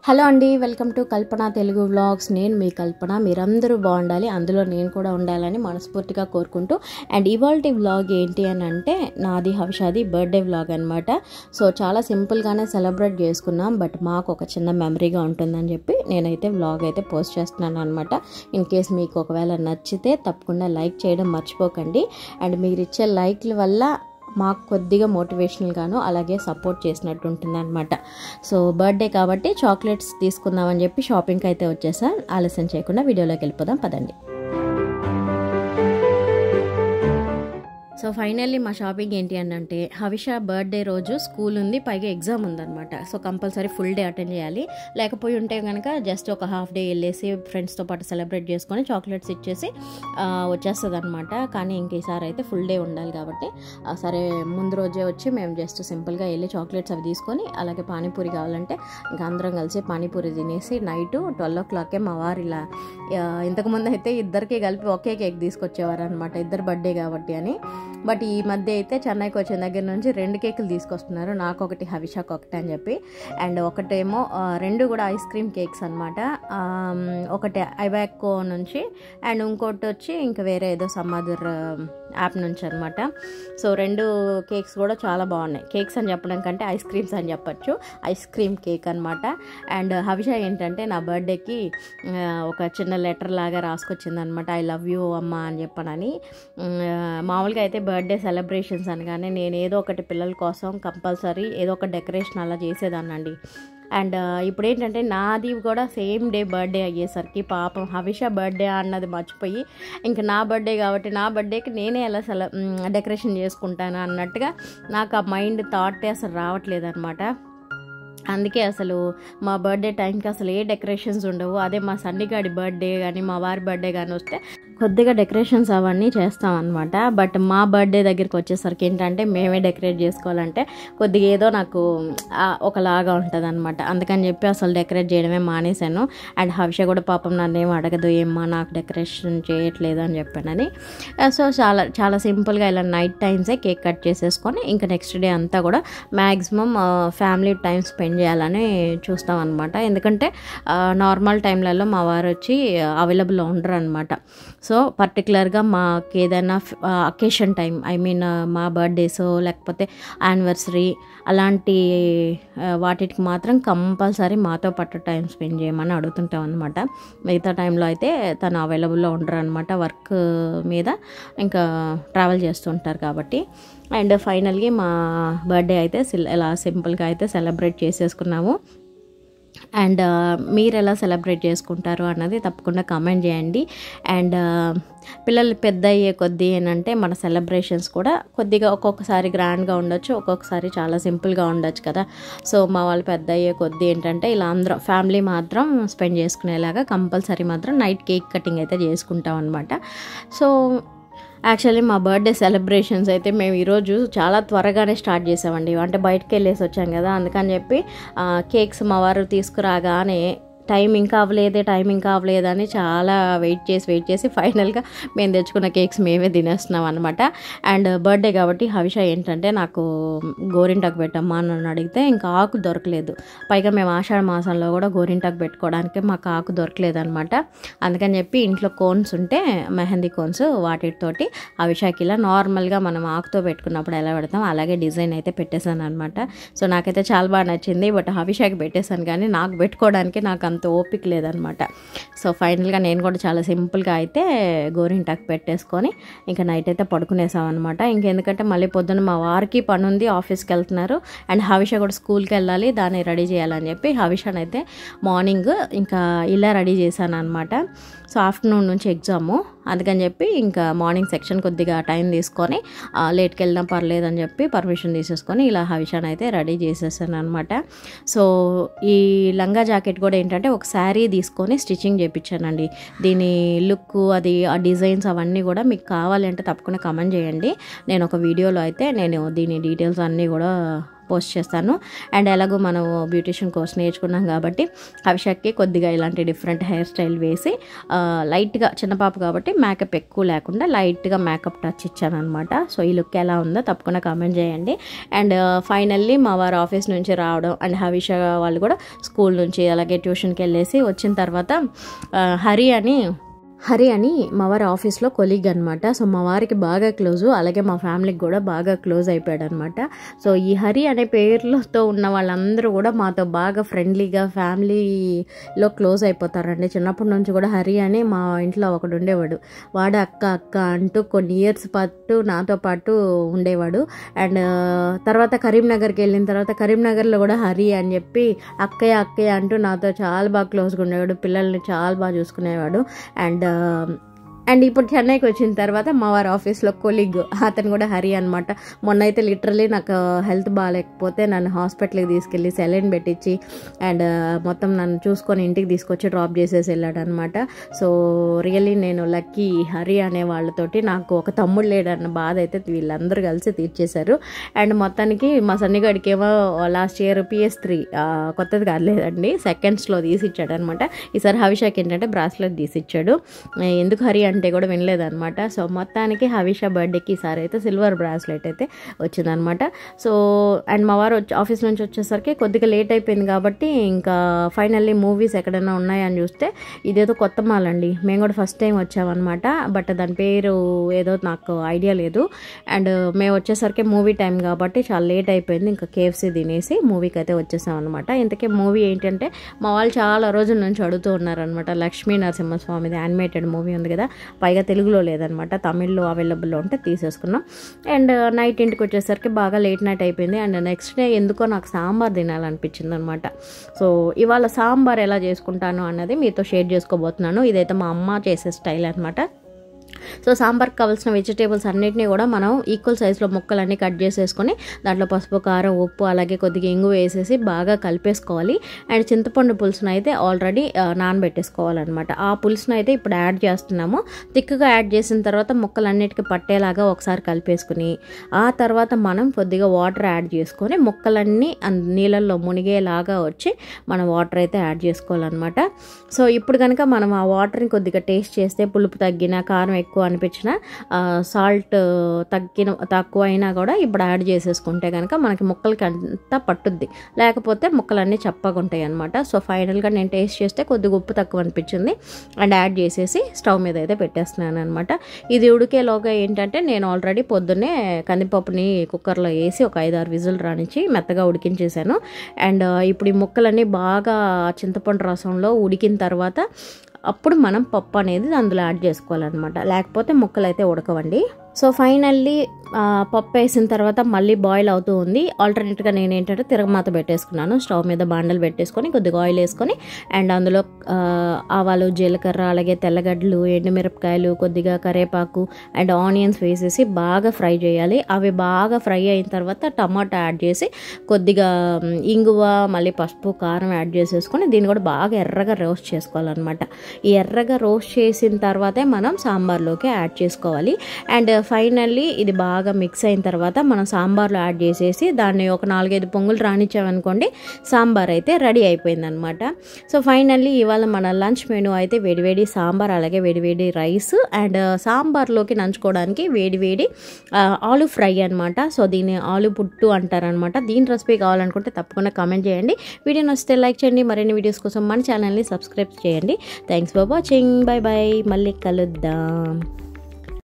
Hello అండి, welcome to Kalpana Telugu vlogs. నేను మీ కల్పన. మీరందరూ బాగుండాలి, అందులో నేను కూడా ఉండాలని మనస్ఫూర్తిగా కోరుకుంటూ, అండ్ ఇవాల్టి వ్లాగ్ ఏంటి అని అంటే నాది హవిషాది బర్త్డే వ్లాగ్ అనమాట. సో చాలా సింపుల్గానే సెలబ్రేట్ చేసుకున్నాం, బట్ మాకు ఒక చిన్న మెమరీగా ఉంటుందని చెప్పి నేనైతే వ్లాగ్ అయితే పోస్ట్ చేస్తున్నాను అనమాట. ఇన్ కేస్ మీకు ఒకవేళ నచ్చితే తప్పకుండా లైక్ చేయడం మర్చిపోకండి. అండ్ మీరు ఇచ్చే లైక్ల వల్ల మాకు కొద్దిగా మోటివేషనల్గాను అలాగే సపోర్ట్ చేసినట్టు ఉంటుంది అనమాట. సో బర్త్డే కాబట్టి చాక్లెట్స్ తీసుకుందామని చెప్పి షాపింగ్కి అయితే వచ్చేసా. ఆలస్యం చేయకుండా వీడియోలోకి వెళ్ళిపోదాం పదండి. సో ఫైనల్లీ మా షాపింగ్ ఏంటి అని అంటే, హవిష బర్త్డే రోజు స్కూల్ ఉంది, పైగా ఎగ్జామ్ ఉందన్నమాట. So compulsory full day attend చేయాలి. లేకపోయి ఉంటే కనుక జస్ట్ ఒక హాఫ్ డే వెళ్ళేసి ఫ్రెండ్స్తో పాటు సెలబ్రేట్ చేసుకొని చాక్లెట్స్ ఇచ్చేసి వచ్చేస్తుంది అనమాట. కానీ ఇంక ఈసారి అయితే ఫుల్ డే ఉండాలి కాబట్టి సరే ముందు రోజే వచ్చి మేము జస్ట్ సింపుల్గా వెళ్ళి చాక్లెట్స్ అవి తీసుకొని, అలాగే పానీపూరి కావాలంటే ఇంకా అందరం కలిసి పానీపూరి తినేసి నైట్ 12 o'clockకే మా వారు ఇలా ఇంతకుముందు అయితే ఇద్దరికి కలిపి ఒకే కేక్ తీసుకొచ్చేవారు అనమాట, ఇద్దరు బర్త్డే కాబట్టి అని. బట్ ఈ మధ్య అయితే చెన్నైకి వచ్చిన దగ్గర నుంచి 2 కేకులు తీసుకొస్తున్నారు, నాకు ఒకటి హవిషాకి ఒకటి అని చెప్పి. అండ్ ఒకటేమో 2 కూడా ఐస్ క్రీమ్ కేక్స్ అనమాట. ఒకటి ఐబాకో నుంచి అండ్ ఇంకోటి వచ్చి ఇంకా వేరే ఏదో సమ్ అదర్ యాప్ నుంచి అనమాట. సో 2 కేక్స్ కూడా చాలా బాగున్నాయి. కేక్స్ అని చెప్పడం కంటే ఐస్ క్రీమ్స్ అని చెప్పచ్చు, ఐస్ క్రీమ్ కేక్ అనమాట. అండ్ హవిష ఏంటంటే నా బర్త్డేకి ఒక చిన్న లెటర్ లాగా రాసుకొచ్చింది అనమాట, ఐ లవ్ యూ అమ్మ అని చెప్పనని. మామూలుగా అయితే బర్త్డే సెలబ్రేషన్స్ అనగానే నేను ఏదో ఒకటి పిల్లల కోసం కంపల్సరీ ఏదో ఒక డెకరేషన్ అలా చేసేదాన్నండి. అండ్ ఇప్పుడు ఏంటంటే నాది కూడా సేమ్ డే బర్త్డే అయ్యేసరికి పాపం హవిష బర్త్డే అన్నది మర్చిపోయి ఇంకా నా బర్త్డే కాబట్టి నా బర్త్డేకి నేనే ఎలా డెకరేషన్ చేసుకుంటాను అన్నట్టుగా నాకు ఆ మైండ్ థాట్ అసలు రావట్లేదు అనమాట. అందుకే అసలు మా బర్త్డే టైంకి అసలు ఏ డెకరేషన్స్ ఉండవు. అదే మా సన్నిగాడి బర్త్డే కానీ మా వారి బర్త్డే కానీ వస్తే కొద్దిగా డెకరేషన్స్ అవన్నీ చేస్తాం అనమాట. బట్ మా బర్త్డే దగ్గరికి వచ్చేసరికి ఏంటంటే మేమే డెకరేట్ చేసుకోవాలంటే కొద్దిగా ఏదో నాకు ఒకలాగా ఉంటుంది అనమాట. అందుకని చెప్పి అసలు డెకరేట్ చేయడమే మానేశాను. అండ్ హవిష కూడా పాపం నన్ను ఏం అడగదు, ఏమ్మా నాకు డెకరేషన్ చేయట్లేదు అని చెప్పానని. సో చాలా చాలా సింపుల్గా ఇలా నైట్ టైమ్సే కేక్ కట్ చేసేసుకొని ఇంకా నెక్స్ట్ డే అంతా కూడా మ్యాక్సిమం ఫ్యామిలీ టైం స్పెండ్ చేయాలని చూస్తాం అనమాట. ఎందుకంటే నార్మల్ టైంలలో మా వారు వచ్చి అవైలబుల్ ఉండరు అనమాట. సో పర్టికులర్గా మాకు ఏదైనా అకేషన్ టైం, ఐ మీన్ మా బర్త్డేస్ లేకపోతే యానివర్సరీ అలాంటి వాటికి మాత్రం కంపల్సరీ మాతో పాటు టైం స్పెండ్ చేయమని అడుగుతుంటాం అనమాట. మిగతా టైంలో అయితే తను అవైలబుల్లో ఉండరు అనమాట, వర్క్ మీద ఇంకా ట్రావెల్ చేస్తుంటారు కాబట్టి. అండ్ ఫైనల్గా మా బర్త్డే అయితే ఇలా సింపుల్గా అయితే సెలబ్రేట్ చేసేసుకున్నాము. అండ్ మీరు ఎలా సెలబ్రేట్ చేసుకుంటారు అన్నది తప్పకుండా కామెంట్ చేయండి. అండ్ పిల్లలు పెద్ద అయ్యే కొద్దీ ఏంటంటే మన సెలబ్రేషన్స్ కూడా కొద్దిగా ఒక్కొక్కసారి గ్రాండ్గా ఉండొచ్చు, ఒక్కొక్కసారి చాలా సింపుల్గా ఉండొచ్చు కదా. సో మా వాళ్ళు పెద్ద అయ్యే కొద్దీ ఏంటంటే ఇలా అందరం ఫ్యామిలీ మాత్రం స్పెండ్ చేసుకునేలాగా కంపల్సరీ మాత్రం నైట్ కేక్ కటింగ్ అయితే చేసుకుంటాం అనమాట. సో యాక్చువల్లీ మా బర్త్డే సెలబ్రేషన్స్ అయితే మేము ఈరోజు చాలా త్వరగానే స్టార్ట్ చేసామండి. అంటే బయటకు వెళ్ళేసి వచ్చాం కదా, అందుకని చెప్పి కేక్స్ మా వారు తీసుకురాగానే టైం ఇంకా అవ్వలేదు అని చాలా వెయిట్ చేసి ఫైనల్గా మేము తెచ్చుకున్న కేక్స్ మేమే తినేస్తున్నాం అనమాట. అండ్ బర్త్డే కాబట్టి హవిష ఏంటంటే నాకు గోరింటాకు పెట్టమ్మా అని అడిగితే ఇంకా ఆకు దొరకలేదు. పైగా మేము ఆషాఢ మాసంలో కూడా గోరింటాకు పెట్టుకోవడానికి మాకు ఆకు దొరకలేదు అనమాట. అందుకని చెప్పి ఇంట్లో కోన్స్ ఉంటే మెహందీ కోన్స్ వాటితోటి హవిషకి ఇలా నార్మల్గా మనం ఆకుతో పెట్టుకున్నప్పుడు ఎలా పెడతాం అలాగే డిజైన్ అయితే పెట్టేశాను అనమాట. సో నాకైతే చాలా బాగా నచ్చింది. బట్ హవిషకి పెట్టేశాను కానీ నాకు పెట్టుకోవడానికి నాకు అంత ఓపిక లేదనమాట. సో ఫైనల్గా నేను కూడా చాలా సింపుల్గా అయితే గోరింటాకు పెట్టేసుకొని ఇంకా నైట్ అయితే పడుకునేసాం అనమాట. ఇంకెందుకంటే మళ్ళీ పొద్దున్న మా వారికి పని ఉంది, ఆఫీస్కి వెళ్తున్నారు. అండ్ హవిష కూడా స్కూల్కి వెళ్ళాలి, దాన్ని రెడీ చేయాలని చెప్పి హవిషని అయితే మార్నింగ్ ఇంకా ఇలా రెడీ చేశాను అనమాట. సో ఆఫ్టర్నూన్ నుంచి ఎగ్జాము, అందుకని చెప్పి ఇంకా మార్నింగ్ సెక్షన్ కొద్దిగా టైం తీసుకొని లేట్కి వెళ్ళినా పర్లేదు అని చెప్పి పర్మిషన్ తీసేసుకొని ఇలా హవిషాన్ని అయితే రెడీ చేసేసాను అనమాట. సో ఈ లంగా జాకెట్ కూడా ఏంటంటే ఒక శారీ తీసుకొని స్టిచ్చింగ్ చేయించానండి. దీని లుక్ అది ఆ డిజైన్స్ అవన్నీ కూడా మీకు కావాలంటే తప్పకుండా కమెంట్ చేయండి. నేను ఒక వీడియోలో అయితే నేను దీని డీటెయిల్స్ అన్నీ కూడా పోస్ట్ చేస్తాను. అండ్ ఎలాగో మనం బ్యూటిషియన్ కోర్స్ నేర్చుకున్నాం కాబట్టి హవిషకి కొద్దిగా ఇలాంటి డిఫరెంట్ హెయిర్ స్టైల్ వేసి లైట్గా చిన్న పాప కాబట్టి మేకప్ ఎక్కువ లేకుండా లైట్గా మేకప్ టచ్ ఇచ్చాను అనమాట. సో ఈ లుక్ ఎలా ఉందో తప్పకుండా కామెంట్ చేయండి. అండ్ ఫైనల్లీ మా వారు ఆఫీస్ నుంచి రావడం అండ్ హవిష వాళ్ళు కూడా స్కూల్ నుంచి అలాగే ట్యూషన్కి వెళ్ళేసి వచ్చిన తర్వాత హరి అని మా వారి ఆఫీస్లో కొలీగ్ అనమాట. సో మా వారికి బాగా క్లోజు, అలాగే మా ఫ్యామిలీకి కూడా బాగా క్లోజ్ అయిపోయాడు అనమాట. సో ఈ హరి అనే పేర్లతో ఉన్న వాళ్ళందరూ కూడా మాతో బాగా ఫ్రెండ్లీగా ఫ్యామిలీలో క్లోజ్ అయిపోతారండి. చిన్నప్పటి నుంచి కూడా హరి అని మా ఇంట్లో ఒకడు ఉండేవాడు. వాడు అక్క అక్క అంటూ కొన్ని ఇయర్స్ పాటు నాతో పాటు ఉండేవాడు. అండ్ తర్వాత కరీంనగర్కి వెళ్ళిన తర్వాత కరీంనగర్లో కూడా హరి అని చెప్పి అక్కయ్య అక్కయ్య అంటూ నాతో చాలా బాగా క్లోజ్గా ఉండేవాడు. పిల్లల్ని చాలా బాగా చూసుకునేవాడు. అండ్ ఇప్పుడు చెన్నైకి వచ్చిన తర్వాత మా వారి ఆఫీస్లో కొలీగ్ అతను కూడా హరి అనమాట. మొన్న అయితే లిటరలీ నాకు హెల్త్ బాగాలేకపోతే నన్ను హాస్పిటల్కి తీసుకెళ్ళి సెలైన్ పెట్టించి అండ్ మొత్తం నన్ను చూసుకొని ఇంటికి తీసుకొచ్చి డ్రాప్ చేసేసి వెళ్ళాడు అనమాట. సో రియల్లీ నేను లక్కీ. హరి అనే వాళ్ళతోటి నాకు ఒక తమ్ముడు లేడన్న బాధ అయితే వీళ్ళందరూ కలిసి తీర్చేశారు. అండ్ మొత్తానికి మా సన్నిగాడికి ఏమో లాస్ట్ ఇయర్ PS3 కొత్తది కాలేదండి, సెకండ్స్లో తీసిచ్చాడు అనమాట. ఈసారి హవిషాకి ఏంటంటే బ్రాస్లెట్ తీసిచ్చాడు. ఎందుకు హరి అంటే కూడా వినలేదన్నమాట. సో మొత్తానికి హవిష బర్త్డేకి ఈసారి అయితే సిల్వర్ బ్రాస్లెట్ అయితే వచ్చిందనమాట. సో అండ్ మా వారు ఆఫీస్ నుంచి వచ్చేసరికి కొద్దిగా లేట్ అయిపోయింది కాబట్టి ఇంకా ఫైనల్లీ మూవీస్ ఎక్కడైనా ఉన్నాయని చూస్తే ఇదేదో కొత్త మాల్ అండి. మేము కూడా ఫస్ట్ టైం వచ్చామన్నమాట. బట్ దాని పేరు ఏదో నాకు ఐడియా లేదు. అండ్ మేము వచ్చేసరికి మూవీ టైం కాబట్టి చాలా లేట్ అయిపోయింది. ఇంకా KFC తినేసి మూవీకి అయితే వచ్చేసాం అనమాట. ఇంతకీ మూవీ ఏంటంటే మా వాళ్ళు చాలా రోజుల నుంచి అడుగుతూ ఉన్నారనమాట. లక్ష్మీ నరసింహస్వామిది యానిమేటెడ్ మూవీ ఉంది కదా, పైగా తెలుగులో లేదనమాట, తమిళ్లో అవైలబుల్లో ఉంటే తీసేసుకున్నాం. అండ్ నైట్ ఇంటికి వచ్చేసరికి బాగా లేట్ నైట్ అయిపోయింది. అండ్ నెక్స్ట్ డే ఎందుకో నాకు సాంబార్ తినాలనిపించింది అనమాట. సో ఇవాళ సాంబార్ ఎలా చేసుకుంటాను అన్నది మీతో షేర్ చేసుకోబోతున్నాను. ఇదైతే మా అమ్మ చేసే స్టైల్ అనమాట. సో సాంబార్కి కావాల్సిన వెజిటేబుల్స్ అన్నిటినీ కూడా మనం ఈక్వల్ సైజులో ముక్కలన్నీ కట్ చేసేసుకొని దాంట్లో పసుపు, కారం, ఉప్పు అలాగే కొద్దిగా ఇంగు వేసేసి బాగా కలిపేసుకోవాలి. అండ్ చింతపండు పులుసును అయితే ఆల్రెడీ నానబెట్టేసుకోవాలన్నమాట. ఆ పులుసును అయితే ఇప్పుడు యాడ్ చేస్తున్నాము. థిక్గా యాడ్ చేసిన తర్వాత ముక్కలన్నిటికీ పట్టేలాగా ఒకసారి కలిపేసుకుని ఆ తర్వాత మనం కొద్దిగా వాటర్ యాడ్ చేసుకొని ముక్కలన్నీ నీళ్ళల్లో మునిగేలాగా వచ్చి మనం వాటర్ అయితే యాడ్ చేసుకోవాలన్నమాట. సో ఇప్పుడు కనుక మనం ఆ వాటర్ని కొద్దిగా టేస్ట్ చేస్తే పులుపు తగ్గిన, కారం ఎక్కువ అనిపించిన, సాల్ట్ తక్కువ అయినా కూడా ఇప్పుడు యాడ్ చేసేసుకుంటే కనుక మనకి ముక్కలకి అంతా పట్టుద్ది, లేకపోతే ముక్కలన్నీ చప్పగా ఉంటాయి అనమాట. సో ఫైనల్గా నేను టేస్ట్ చేస్తే కొద్దిగా ఉప్పు తక్కువ అనిపించింది అండ్ యాడ్ చేసేసి స్టవ్ మీద అయితే పెట్టేస్తున్నాను అనమాట. ఇది ఉడికేలోగా ఏంటంటే నేను ఆల్రెడీ పొద్దున్నే కందిపప్పుని కుక్కర్లో వేసి ఒక 5-6 విజిల్ రానిచ్చి మెత్తగా ఉడికించేసాను. అండ్ ఇప్పుడు ఈ ముక్కలన్నీ బాగా చింతపండు రసంలో ఉడికిన తర్వాత అప్పుడు మనం పప్పు అనేది అందులో యాడ్ చేసుకోవాలన్నమాట, లేకపోతే ముక్కలు అయితే ఉడకవండి. సో ఫైనల్లీ పప్పు వేసిన తర్వాత మళ్ళీ బాయిల్ అవుతూ ఉంది. ఆల్టర్నేట్గా నేను ఏంటంటే తిరగమాత పెట్టేసుకున్నాను. స్టవ్ మీద బాండలు పెట్టేసుకొని కొద్దిగా ఆయిల్ వేసుకొని అండ్ అందులో ఆవాలు, జీలకర్ర, అలాగే తెల్లగడ్డలు, ఎండుమిరపకాయలు, కొద్దిగా కరివేపాకు అండ్ ఆనియన్స్ వేసేసి బాగా ఫ్రై చేయాలి. అవి బాగా ఫ్రై అయిన తర్వాత టమాటా యాడ్ చేసి కొద్దిగా ఇంగువ, మళ్ళీ పసుపు, కారం యాడ్ చేసేసుకొని దీన్ని కూడా బాగా ఎర్రగా రోస్ట్ చేసుకోవాలన్నమాట. ఈ ఎర్రగా రోస్ట్ చేసిన తర్వాతే మనం సాంబార్లోకి యాడ్ చేసుకోవాలి. అండ్ ఫైనల్లీ ఇది బాగా మిక్స్ అయిన తర్వాత మనం సాంబార్లో యాడ్ చేసేసి దాన్ని ఒక 4-5 పొంగులు రానిచ్చామనుకోండి, సాంబార్ అయితే రెడీ అయిపోయిందనమాట. సో ఫైనల్లీ ఇవాళ మన లంచ్ మెనూ అయితే వేడివేడి సాంబార్, అలాగే వేడివేడి రైస్ అండ్ సాంబార్లోకి నంచుకోవడానికి వేడివేడి ఆలు ఫ్రై అనమాట. సో దీన్ని ఆలు పుట్టు అంటారనమాట. దీని రెసిపీ కావాలనుకుంటే తప్పకుండా కామెంట్ చేయండి. వీడియో నచ్చితే లైక్ చేయండి. మరిన్ని వీడియోస్ కోసం మన ఛానల్ని సబ్స్క్రైబ్ చేయండి. Thanks for watching. By by. మళ్ళీ కలుద్దాం.